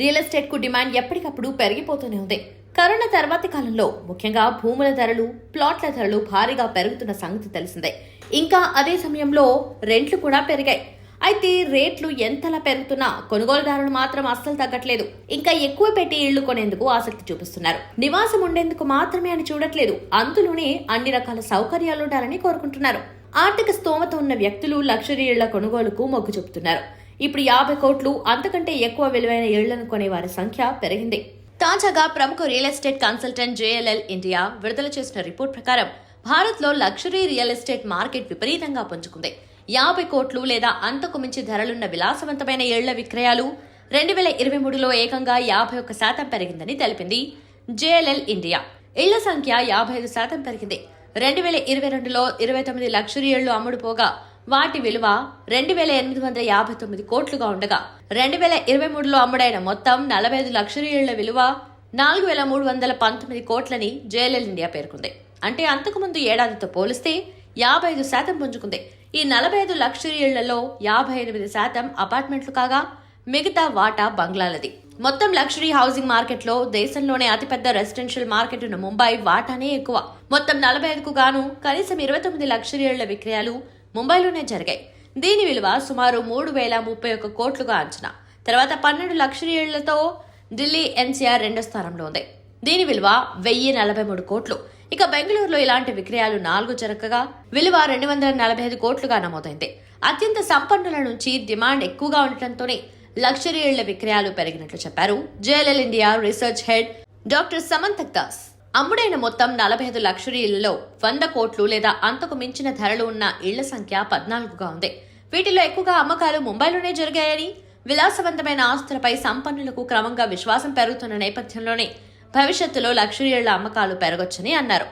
Real estate కు demand ఎప్పటికప్పుడు పెరిగిపోతూనే ఉంది. కరోనా తర్వాతి కాలంలో ముఖ్యంగా భూముల ధరలు, ప్లాట్ల ధరలు భారీగా పెరుగుతున్న సంగతి తెలిసిందే. ఇంకా అదే సమయంలో రెంట్లు కూడా పెరిగాయి. అయితే రేట్లు ఎంతలా పెరుగుతున్నా కొనుగోలుదారులు మాత్రం అస్సలు తగ్గట్లేదు. ఇంకా ఎక్కువ పెట్టి ఇళ్లు కొనేందుకు ఆసక్తి చూపిస్తున్నారు. నివాసం ఉండేందుకు మాత్రమే అని చూడట్లేదు, అందులోనే అన్ని రకాల సౌకర్యాలుండాలని కోరుకుంటున్నారు. ఆర్థిక స్తోమత ఉన్న వ్యక్తులు లగ్జరీ ఇళ్ల కొనుగోలుకు మొగ్గు చూపుతున్నారు. ఇప్పుడు 50 కోట్లు అంతకంటే ఎక్కువ విలువైన ఇళ్లను కొనే వారి సంఖ్య పెరిగింది. తాజాగా ప్రముఖ real estate consultant JLL India విడుదల చేసిన రిపోర్ట్ ప్రకారం భారత్లో లగ్జరీ రియల్ ఎస్టేట్ మార్కెట్ విపరీతంగా పుంజుకుంది. 50 కోట్లు లేదా అంతకు మించి ధరలున్న విలాసవంతమైన ఇళ్ల విక్రయాలు 2023లో ఏకంగా 51% పెరిగిందని తెలిపింది JLL ఇండియా. ఇళ్ల సంఖ్య 55% పెరిగింది. 2022లో 29 లగ్జరీ ఇళ్లు అమ్ముడుపోగా వాటి విలువ 2859 కోట్లుగా ఉండగా 2023లో అమ్ముడైన మొత్తం 45 లగ్జరీ ఇళ్ల విలువ 4319 కోట్లని JLL ఇండియా పేర్కొంది. అంటే అంతకుముందు ఏడాదితో పోలిస్తే 55% పుంజుకుంది. ఈ 45 లగ్జరీ ఇళ్లలో 58% అపార్ట్మెంట్లు కాగా మిగతా వాటా బంగ్లాలది. మొత్తం లగ్జరీ హౌసింగ్ మార్కెట్లో దేశంలోనే అతిపెద్ద రెసిడెన్షియల్ మార్కెట్ ఉన్న ముంబై వాటానే ఎక్కువ. మొత్తం 45కు గాను కనీసం 29 లగ్జరీ ఇళ్ల విక్రయాలు ముంబైలోనే జరిగాయి. దీని విలువ సుమారు 3031 కోట్లుగా అంచనా. తర్వాత 12 లగ్జరీ ఇళ్లతో ఢిల్లీ NCR రెండో స్థానంలో ఉంది. దీని విలువ 1043 కోట్లు. ఇక బెంగళూరులో ఇలాంటి విక్రయాలు 4 జరగగా విలువ 245 కోట్లుగా నమోదైంది. అత్యంత సంపన్నుల నుంచి డిమాండ్ ఎక్కువగా ఉండటంతోనే లగ్జరీ ఇళ్ల విక్రయాలు పెరిగినట్లు చెప్పారు JLL India research head doctor Samantak Das. అమ్ముడైన మొత్తం 45 లగ్జరీ ఇళ్లలో 100 కోట్లు లేదా అంతకు మించిన ధరలు ఉన్న ఇళ్ల సంఖ్య 14గా ఉంది. వీటిలో ఎక్కువగా అమ్మకాలు ముంబైలోనే జరిగాయని, విలాసవంతమైన ఆస్తులపై సంపన్నులకు క్రమంగా విశ్వాసం పెరుగుతున్న నేపథ్యంలోనే భవిష్యత్తులో లగ్జరీ ఇళ్ల అమ్మకాలు పెరగొచ్చని అన్నారు.